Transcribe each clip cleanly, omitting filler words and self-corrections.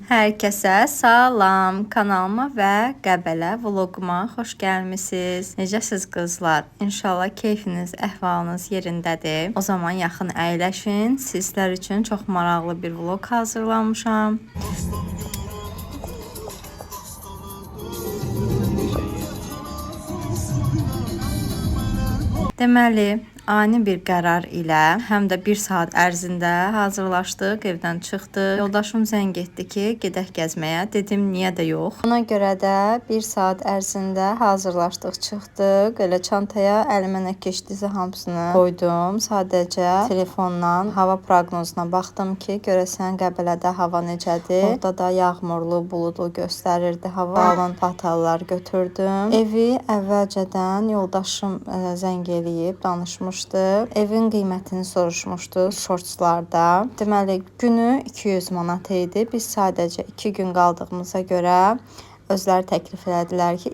Hər kəsə salam, kanalıma və Qəbələ vloquma xoş gəlmisiniz. Necəsiz qızlar? İnşallah keyfiniz, əhvalınız yerindədir. O zaman yaxın əyləşin. Sizlər üçün çox maraqlı bir vloq hazırlamışam. Deməli, ani bir qərar ilə həm də 1 saat ərzində hazırlaşdıq, evdən çıxdıq. Yoldaşım zəng etdi ki, gedək gəzməyə. Dedim, niyə də yox. Ona görə də 1 saat ərzində hazırlaşdıq, çıxdıq. Elə çantaya əlimə nə keçdisə hamısını qoydum. Sadəcə telefondan hava proqnozuna baxdım ki, görəsən Qəbələdə hava necədir. Orada da yağmurlu, buludlu göstərirdi hava. Balon patallar götürdüm. Evi əvvəlcədən yoldaşım zəng eləyib danışmışdı. Evin qiymətini soruşmuşdu shortslarda. Deməli, günü 200 manat idi. Biz sadəcə 2 gün qaldığımıza görə özləri təklif elədilər ki,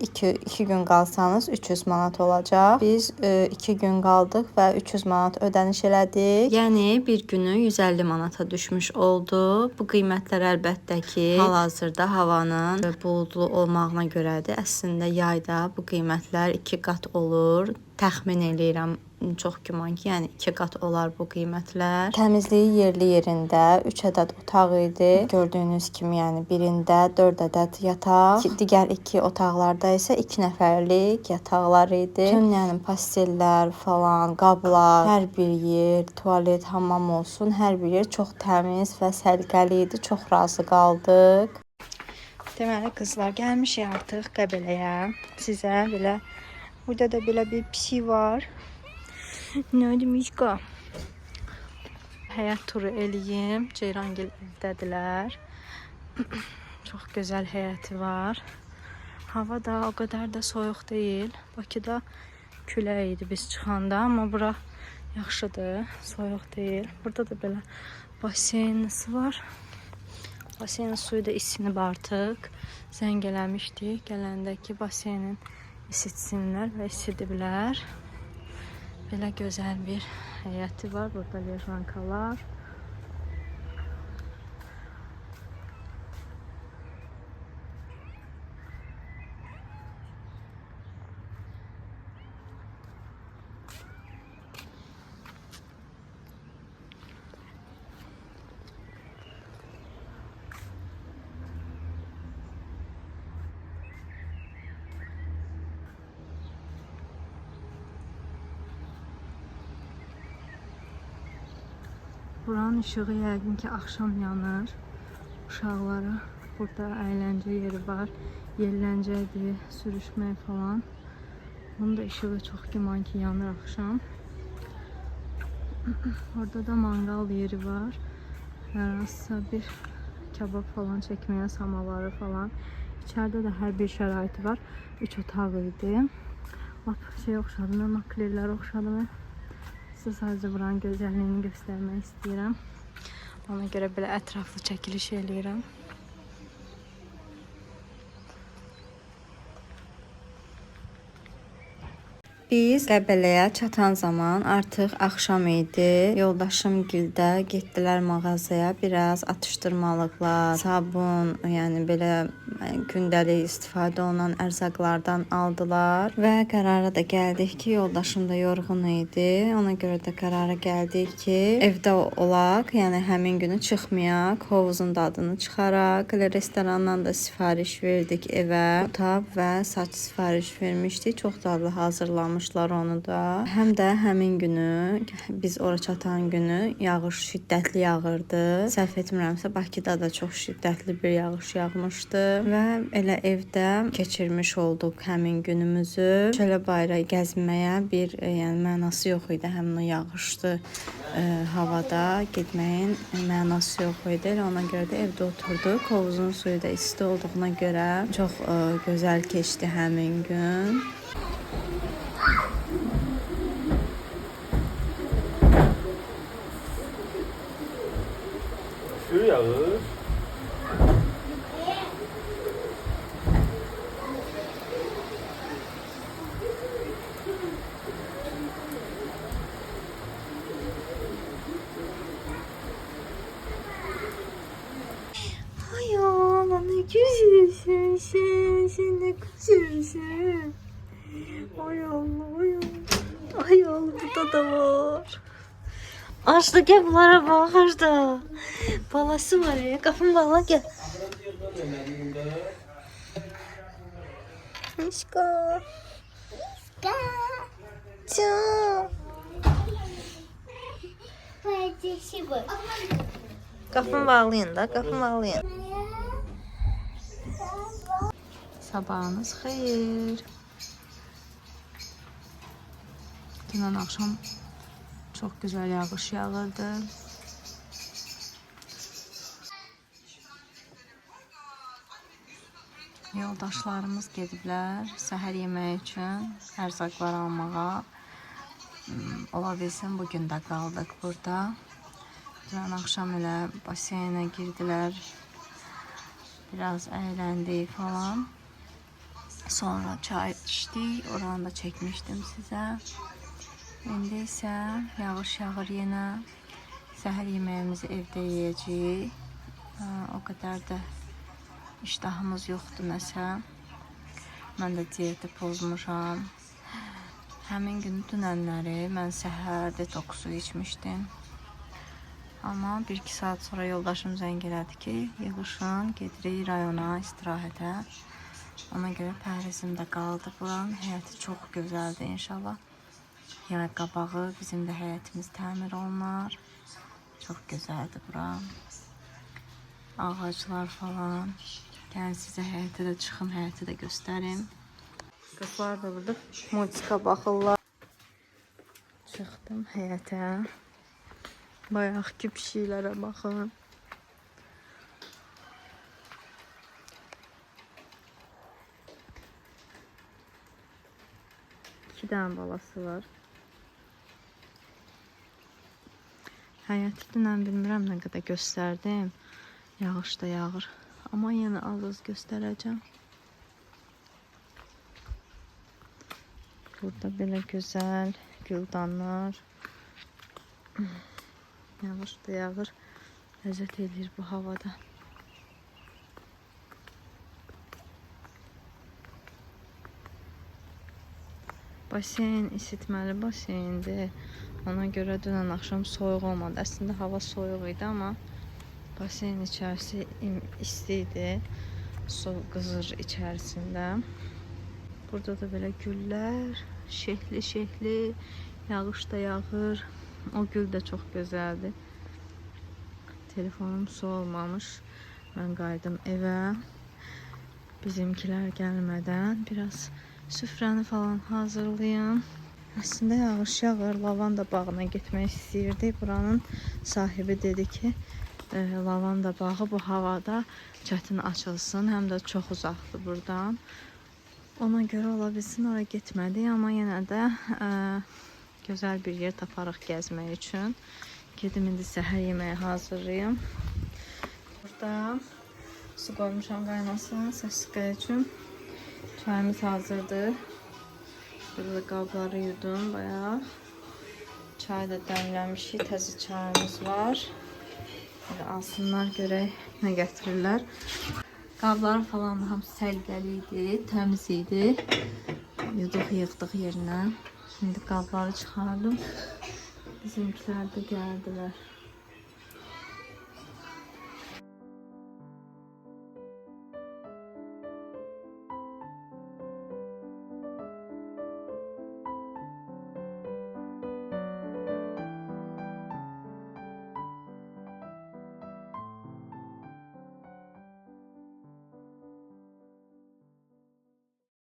2 gün qalsanız 300 manat olacaq. Biz 2 gün qaldıq və 300 manat ödəniş elədik. Yəni bir günü 150 manata düşmüş oldu. Bu qiymətlər əlbəttə ki, hal-hazırda havanın buludlu olmağına görədir. Əslində yayda bu qiymətlər 2 qat olur. Təxmin eləyirəm. Çox güman ki, yəni 2 qat olar bu qiymətlər. Təmizliyi yerli yerində 3 ədəd otaq idi. Gördüyünüz kimi, yəni birində 4 ədəd yataq, digər 2 otaqlarda isə 2 nəfərlik yataqlar idi. Bütün yəni pastellər falan, qablar, hər bir yer, tualet, hammam olsun, hər bir yer çox təmiz və səliqəli idi. Çox razı qaldıq. Deməli qızlar, gəlmişik artıq Qəbələyə. Sizə belə burada da belə bir pisi var. Nə demişqa? Həyat turu eləyim. Ceyrangil evdədilər. Çox gözəl həyəti var. Hava da o qədər də soyuq deyil. Bakıda külək idi biz çıxanda, amma bura yaxşıdır, soyuq deyil. Burada da belə baseynisi var. Baseynin suyu da isinib artıq. Zəng eləmişdik. Gələndə ki, baseynin isitsinlər və isidiblər. Belə gözəl bir həyəti var. Burada lejankalar. Buranın işığı yəqin ki, axşam yanır. Uşaqlara burada əyləncə yeri var. Yerləncədir, sürüşmək falan. Bunun da işığı çox güman ki, yanır axşam. Orada da mangal yeri var. Hər hansısa bir kabab falan çəkməyə, samaları falan. İçəridə də hər bir şəraiti var. 3 otaq idi. Lap şey oxşadı, maklerlər oxşadı. Sizə sadəcə buranın gözəlliyini göstərmək istəyirəm. Ona görə belə ətraflı çəkiliş eləyirəm. Biz Qəbələyə çatan zaman artıq axşam idi. Yoldaşım gildə getdilər mağazaya. Biraz atışdırmalıqlar, sabun, yəni belə gündəlik istifadə olunan ərzaqlardan aldılar. Və qərara da gəldik ki, yoldaşım da yorğun idi. Ona görə də qərara gəldik ki, evdə olaq. Yəni həmin günü çıxmayaq, hovuzun dadını çıxaraq. Restorandan da sifariş verdik evə. Tab və saç sifariş vermişdik. Çox dadlı hazırlamışlar onu da. Həm də həmin günü, biz ora çatan günü yağış şiddətli yağırdı. Səhv etmirəmsə, Bakıda da çox şiddətli bir yağış yağmışdı və elə evdə keçirmiş olduq həmin günümüzü. Şölə bayra gəzməyə bir yəni mənası yox idi. Həmin o yağışlı havada getməyin mənası yox idi. Ona görə də evdə oturduq. Hovuzun suyu da isti olduğuna görə çox gözəl keçdi həmin gün. Su yağır. Ayo. Sen ne küçürsün. Ay Allah, ay Allah. Ay Allah, burada da var. Açdı, gel bunlara bakır da. Balası var ya, kapın bağla gel. Aşko. Çok. Qapını bağlayın da, qapını bağlayın. Sabahınız xeyir. Dünən axşam çox gözəl yağış yağırdı. Yoldaşlarımız gediblər səhər yeməyi üçün ərzaqlar almağa. Ola bilsin bugün də qaldıq burada. Dünən axşam elə baseynə girdilər. Biraz əyləndik falan. Sonra çay içdik. Oranı da çəkmişdim sizə. İndi isə yağış yağır yenə. Səhər yeməyimizi evdə yeyəcəyik. O qədər də iştahımız yoxdur nəsə. Mən də diyeti pozmuşam. Həmin gün dünənləri mən səhər detoksu içmişdim. Amma 1-2 saat sonra yoldaşım zəng elədi ki, yığışın, gedirik rayona istirahətə. Ona görə pəhrizimdə qaldı buranın. Həyəti çox gözəldir inşallah. Yay qabağı bizim də həyətimiz təmir olunar. Çox gözəldir bura. Ağaclar falan. Gəlin sizə həyətə də çıxım, həyəti də göstərim. Qızlar da burada multika baxırlar. Çıxdım həyətə. Bayaqki pişiklərə baxın. İki dənə balası var. Həyəti dünən bilmirəm nə qədər göstərdim. Yağış da yağır. Amma yenə az göstərəcəm. Burada belə gözəl güldanlar. Yağış da yağır. Ləzzət edir bu havada. Baseyn isitməli baseyndir. Ona görə dünən axşam soyuq olmadı. Əslində hava soyuq idi, amma baseyn içərisi isti idi. Su qızır içərisində. Burada da belə güllər, şehli, yağış da yağır. O gül də çox gözəldir. Telefonum su olmamış. Mən qayıdım evə. Bizimkilər gəlmədən biraz süfrəni falan hazırlayım. Əslində yağış yağır. Lavanda bağına getmək istəyirdi. Buranın sahibi dedi ki, lavanda bağı bu havada çətin açılsın. Həm də çox uzaqdır buradan. Ona görə ola bilsin oraya getmədik, amma yenə də gözəl bir yer taparıq gəzmək üçün. Gedim indi səhər yeməyi hazırlayım. Burada su qoymuşam qaynasın, səskə üçün. Çayımız hazırdır. Burada qabları yudum bayaq. Çay da dəmləmişik, təzə çayımız var. Böyle alsınlar, görək nə gətirirlər. Qablar falan hamısı səliqəli idi, təmiz idi. Yuduq, yığdıq yerinə. Şimdi qabları çıxardım. Bizimkilər də gəldilər.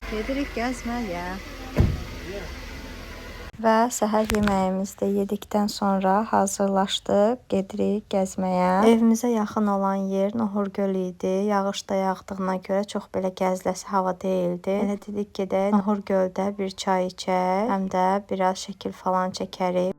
Gedirik gəzməyə. Və səhər yeməyimizi də yedikdən sonra hazırlaşdıq, gedirik gəzməyə. Evimizə yaxın olan yer Nohur göl idi. Yağış da yağdığına görə çox belə gəziləsi hava deyildi. Elə dedik gedək Nohur göldə bir çay içək, həm də biraz şəkil falan çəkərik.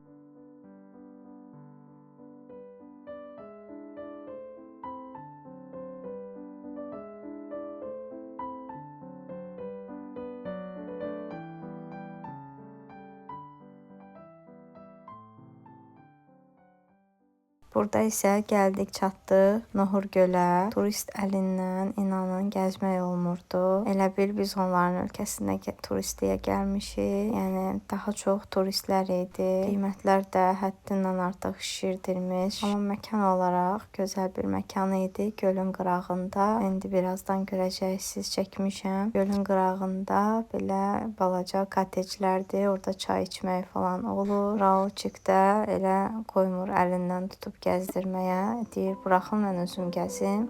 Burada isə gəldik, çatdıq Nohur gölə. Turist əlindən inanın gəzmək olmurdu. Elə bil biz onların ölkəsinə turistliyə gəlmişik. Yəni daha çox turistlər idi. Qiymətlər də həddindən artıq şişirdilmiş. Amma məkan olaraq gözəl bir məkan idi. Gölün qırağında. İndi birazdan görəcəksiniz, çəkmişəm. Gölün qırağında belə balaca kotteclərdir. Orada çay içmək falan olur. Rauçik də elə qoymur əlindən tutub gəzdirməyə. Deyir, buraxın mən özüm gəzim.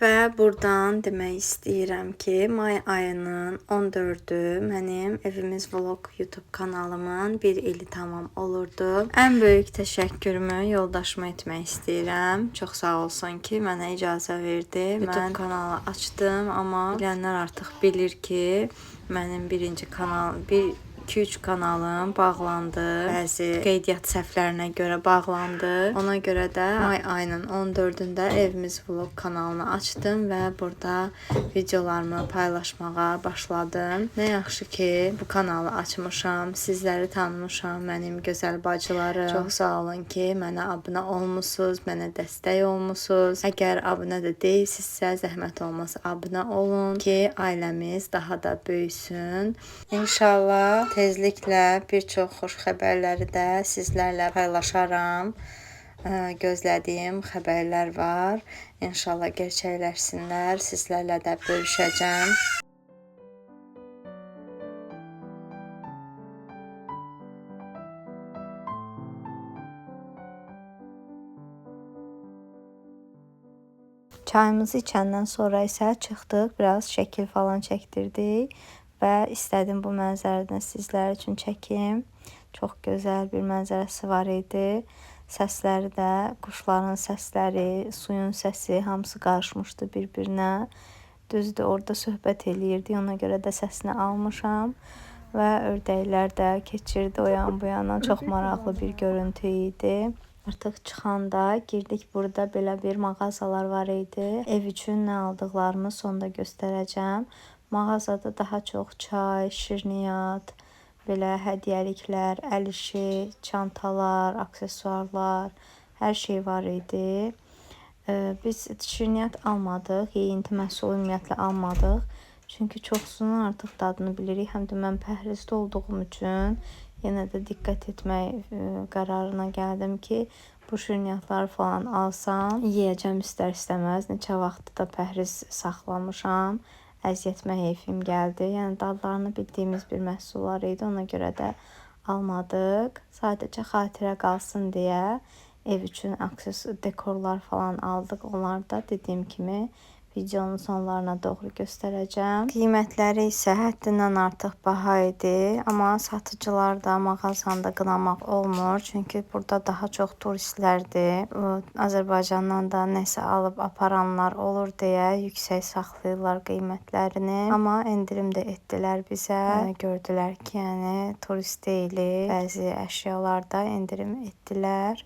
Və buradan demək istəyirəm ki, may ayının 14-ü mənim Evimiz Vlog YouTube kanalımın 1 ili tamam olurdu. Ən böyük təşəkkürümü yoldaşıma etmək istəyirəm. Çox sağ olsun ki, mənə icazə verdi. YouTube kanalı açdım, amma bilənlər artıq bilir ki, mənim birinci kanal 2-3 kanalım bağlandı. Bəzi qeydiyyat səhvlərinə görə bağlandı. Ona görə də may ayının 14-də Evimiz Vlog kanalını açdım və burada videolarımı paylaşmağa başladım. Nə yaxşı ki, bu kanalı açmışam, sizləri tanımışam, mənim gözəl bacılarım. Çox sağ olun ki, mənə abunə olmusunuz, mənə dəstək olmusunuz. Əgər abunə də deyilsinizsə, zəhmət olmasa abunə olun ki, ailəmiz daha da böyüsün. İnşallah tezliklə bir çox xoş xəbərləri də sizlərlə paylaşaram. Gözlədiyim xəbərlər var. İnşallah gerçəkləşsinlər. Sizlərlə də bölüşəcəm. Çayımızı içəndən sonra isə çıxdıq, biraz şəkil falan çəkdirdik. Və istədim bu mənzərəni sizlər üçün çəkim. Çox gözəl bir mənzərəsi var idi. Səsləri də, quşların səsləri, suyun səsi, hamısı qarışmışdı bir-birinə. Düzdür, orada söhbət eləyirdi, ona görə də səsini almışam. Və ördəklər də keçirdi o yan bu yana. Çox maraqlı bir görüntü idi. Artıq çıxanda girdik, burada belə bir mağazalar var idi. Ev üçün nə aldıqlarımı sonda göstərəcəm. Mağazada daha çox çay, şirniyyat, belə hədiyyəliklər, əl işi, çantalar, aksesuarlar, hər şey var idi. Biz şirniyyat almadıq, yeyinti məhsulu ümumiyyətlə almadıq. Çünki çoxsunun artıq dadını bilirik. Həm də mən pəhrizdə olduğum üçün yenə də diqqət etmək qərarına gəldim ki, bu şirniyyatları falan alsam, yeyəcəm istər-istəməz. Neçə vaxtdır da pəhriz saxlamışam. Əziyyətmə heyfim gəldi. Yəni dadlarını bildiyimiz bir məhsullar idi. Ona görə də almadıq. Sadəcə xatirə qalsın deyə ev üçün dekorlar falan aldıq. Onlar da dediyim kimi videonun sonlarına doğru göstərəcəm. Qiymətləri isə həddindən artıq baha idi. Amma satıcılar da mağazanda qınamaq olmur. Çünki burada daha çox turistlərdir. Azərbaycandan da nəsə alıb aparanlar olur deyə yüksək saxlayırlar qiymətlərini. Amma endirim də etdilər bizə. Gördülər ki, yəni turist deyilik. Bəzi əşyalarda endirim etdilər.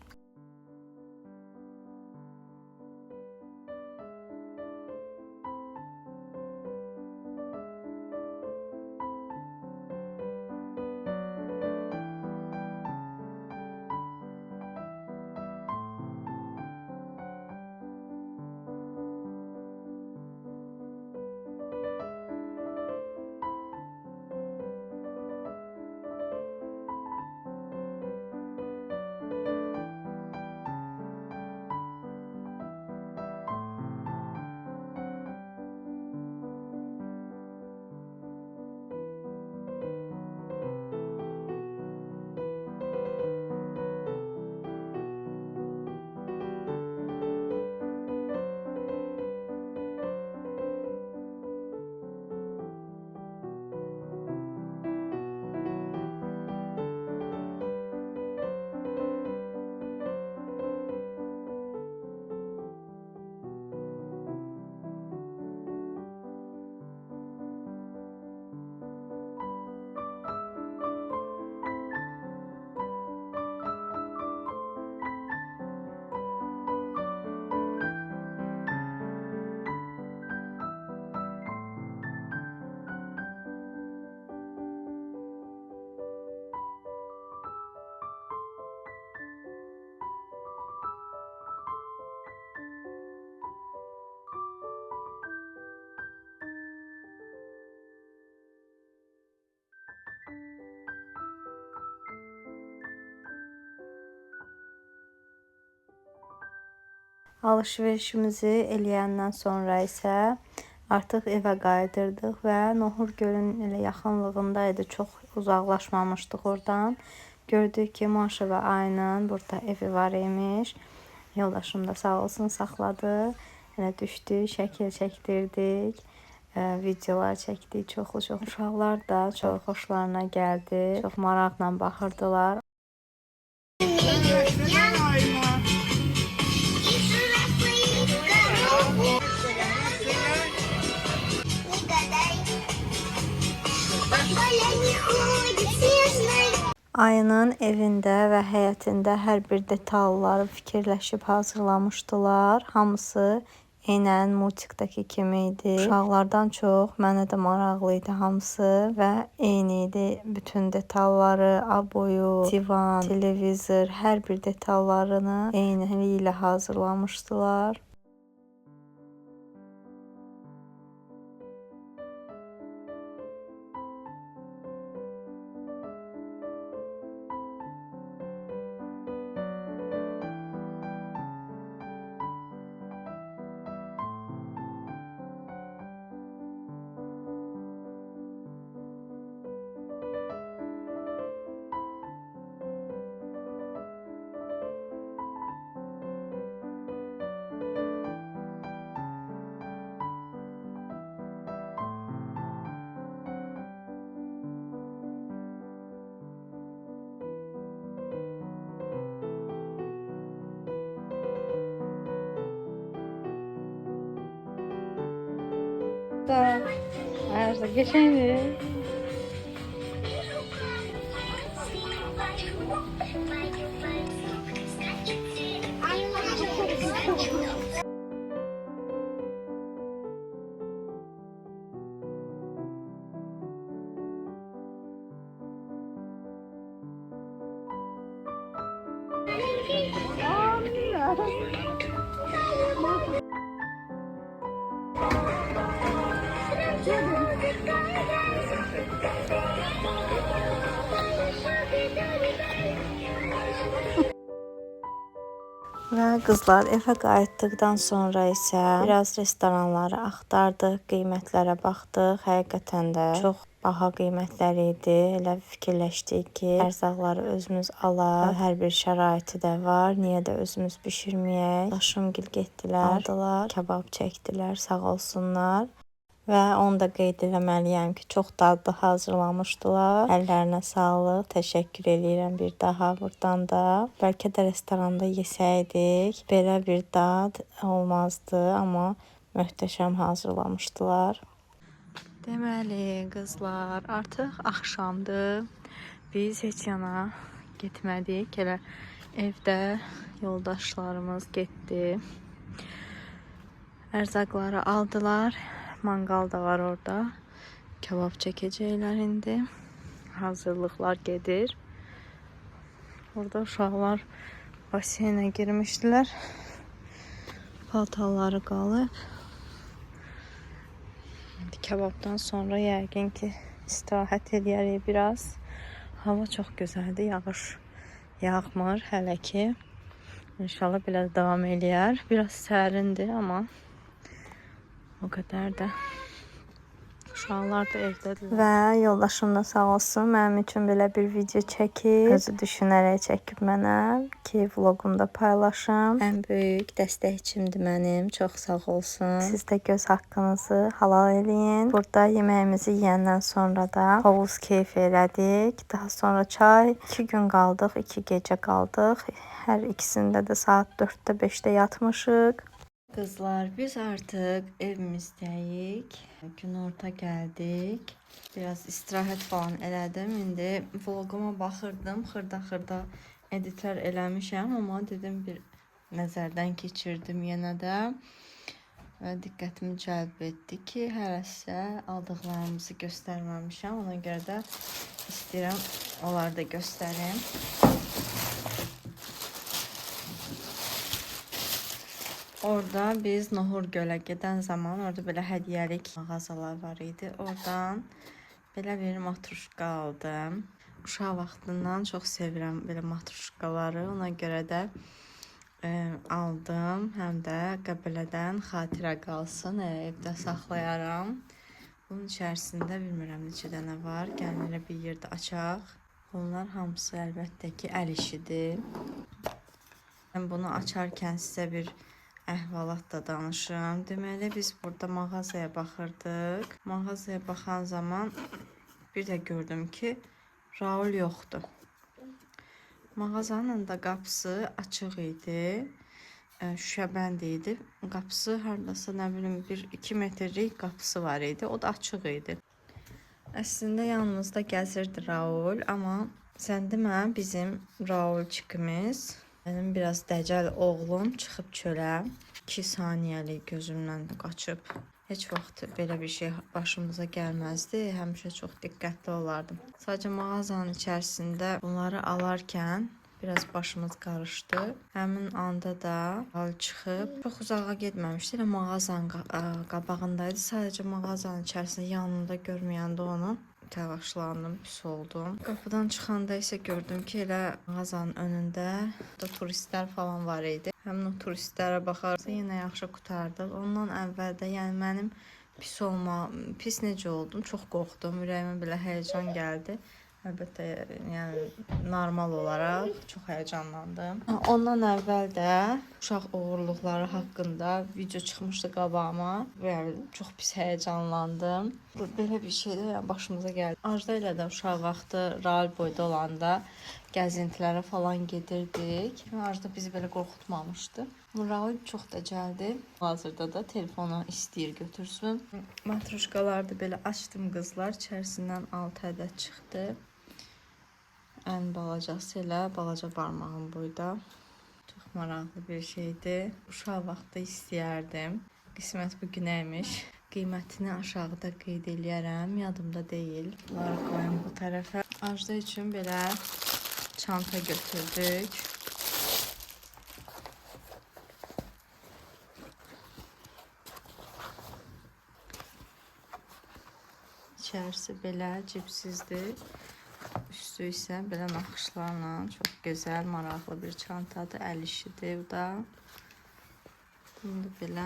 Alışverişimizi eləyəndən sonra isə artıq evə qayıdırdıq və Nohur gölün elə yaxınlığında idi. Çox uzaqlaşmamışdıq oradan. Gördük ki, Maşa və Aynın burada evi var imiş. Yoldaşım da sağ olsun saxladı. Elə düşdük, şəkil çəkdirdik, videolar çəkdik. Çoxlu uşaqlar da çox xoşlarına gəldi. Çox maraqla baxırdılar. Ayının evində və həyətində hər bir detalları fikirləşib hazırlamışdılar. Hamısı eynən multikdəki kimi idi. Uşaqlardan çox mənə də maraqlı idi hamısı və eyni idi. Bütün detalları, aboyu, divan, televizor, hər bir detallarını eyni ilə hazırlamışdılar. Arzu geçeydi. Və qızlar evə qayıtdıqdan sonra isə biraz restoranları axtardıq, qiymətlərə baxdıq. Həqiqətən də çox baha qiymətlər idi. Elə fikirləşdik ki, ərzaqları özümüz alaq. Hər bir şəraiti də var. Niyə də özümüz bişirməyək? Daşımgil getdilər, aldılar, kabab çəkdilər, sağ olsunlar. Və onu da qeyd eləməliyəm ki, çox dadlı hazırlamışdılar. Əllərinə sağlıq. Təşəkkür eləyirəm bir daha buradan da. Bəlkə də restoranda yesəydik, belə bir dad olmazdı, amma möhtəşəm hazırlamışdılar. Deməli, qızlar, artıq axşamdır. Biz heç yana getmədik. Elə evdə yoldaşlarımız getdi. Ərzaqları aldılar. Manqal da var orada. Kabab çəkəcəklər indi. Hazırlıqlar gedir. Orada uşaqlar baseynə girmişdilər. Paltarları qalıb. Kababdan sonra yəqin ki istirahət eləyərik biraz. Hava çox gözəldir. Yağış yağmır hələ ki. İnşallah belə davam eləyər. Biraz sərindir, amma o qədər də. Uşaqlar da evdədirlər. Və yoldaşım da sağ olsun mənim üçün belə bir video çəkib. Özü düşünərək çəkib mənə ki, vlogumda paylaşım. Ən böyük dəstəkçimdir mənim. Çox sağ olsun. Siz də göz haqqınızı halal eləyin. Burada yeməyimizi yeyəndən sonra da hovuz keyf elədik. Daha sonra çay. 2 gün qaldıq, 2 gecə qaldıq. Hər ikisində də saat 4-də 5-də yatmışıq. Kızlar, biz artıq evimizdəyik. Günorta gəldik. Biraz istirahət falan elədim. İndi vloguma baxırdım. Xırda editlər eləmişəm, amma dedim bir nəzərdən keçirdim yenə də. Və diqqətimi cəlb etdi ki, hərəsə aldıqlarımızı göstərməmişəm. Ona görə də istəyirəm onları da göstərim. Orada biz Nohur gölə gedən zaman orada belə hədiyyəlik mağazalar var idi. Oradan belə bir matruşka aldım. Uşaq vaxtından çox sevirəm belə matruşkaları. Ona görə də aldım. Həm də Qəbələdən xatirə qalsın, evdə saxlayaram. Bunun içərisində bilmirəm neçə dənə var. Gəlin elə bir yerdə açaq. Bunlar hamısı əlbəttə ki, əl işidir. Mən bunu açarkən sizə bir əhvalat da danışım. Deməli, biz burada mağazaya baxırdıq. Mağazaya baxan zaman bir də gördüm ki, Raul yoxdur. Mağazanın da qapısı açıq idi. Şüşəbənd idi. Qapısı hardasa nə bilim 1-2 metrlik qapısı var idi. O da açıq idi. Əslində yanımızda gəzirdi Raul, amma sən demə bizim Raulçikimiz, mənim biraz dəcəl oğlum çıxıb çölə 2 saniyəlik gözümdən qaçıb. Heç vaxt belə bir şey başımıza gəlməzdi. Həmişə çox diqqətli olardım. Sadəcə mağazanın içərisində bunları alarkən biraz başımız qarışdı. Həmin anda da Raul çıxıb, çox uzağa getməmişdi. Elə mağazanın qabağındaydı. Sadəcə mağazanın içərisində yanında görməyəndə onu təlaşlandım, pis oldum. Qapıdan çıxanda isə gördüm ki, elə mağazanın önündə da turistlər falan var idi. Həmin o turistlərə baxarsa yenə yaxşı qurtardıq. Ondan əvvəl də yəni mənim pis necə oldum? Çox qorxdum. Ürəyimə belə həyəcan gəldi. Əlbəttə, yəni normal olaraq çox həyəcanlandım. Ondan əvvəl də uşaq oğurluqları haqqında video çıxmışdı qabağıma və çox pis həyəcanlandım. Belə bir şey də yəni başımıza gəldi. Arda ilə də uşaq vaxtı Raul boyda olanda gəzintilərə falan gedirdik. Arda bizi belə qorxutmamışdı. Raul çox dəcəldi. Hazırda da telefonu istəyir götürsün. Matruşkaları da belə açdım qızlar. İçərisindən 6 ədəd çıxdı. Ən balacası elə balaca barmağım boyda. Çox maraqlı bir şeydir. Uşaq vaxtı istəyərdim. Qismət bu günəymiş. Qiymətini aşağıda qeyd eləyərəm. Yadımda deyil. Bunları qoyum bu tərəfə. Arda üçün belə çanta götürdük. İçərisi belə cipsizdir. Üstü isə belə naxışlarla çox gözəl, maraqlı bir çantadır. Əl işidir bu da. Bunu da belə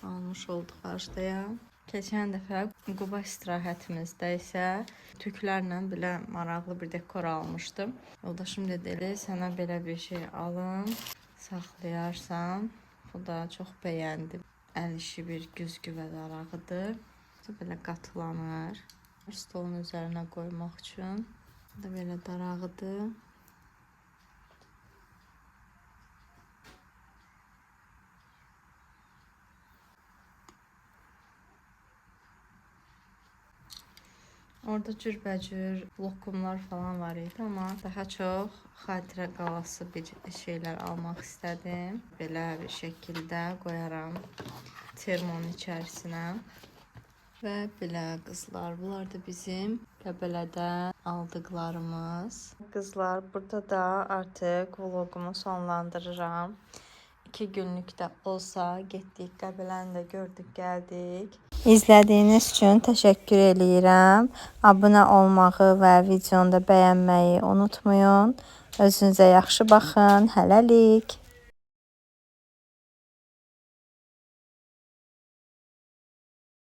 almış olduq Ajdaya. Keçən dəfə Quba istirahətimizdə isə tüklərlə belə maraqlı bir dekor almışdım. Yoldaşım dedi, sənə belə bir şey alım, saxlayarsan. Bu da çox bəyəndim. Əl işi bir güzgü və darağıdır. Belə qatılanır. Stolun üzərinə qoymaq üçün. Bu da belə darağıdır. Orada cürbəcür lokumlar falan var idi, amma daha çox xatirə qalası bir şeylər almaq istədim. Belə bir şəkildə qoyaram termonun içərisinə. Və belə qızlar, bunlar da bizim Qəbələdən aldıqlarımız. Qızlar, burada da artıq vlogumu sonlandırıram. 2 günlük də olsa getdik, Qəbələni də gördük, gəldik. İzlədiyiniz üçün təşəkkür eləyirəm. Abunə olmağı və videonu da bəyənməyi unutmayın. Özünüzə yaxşı baxın. Hələlik.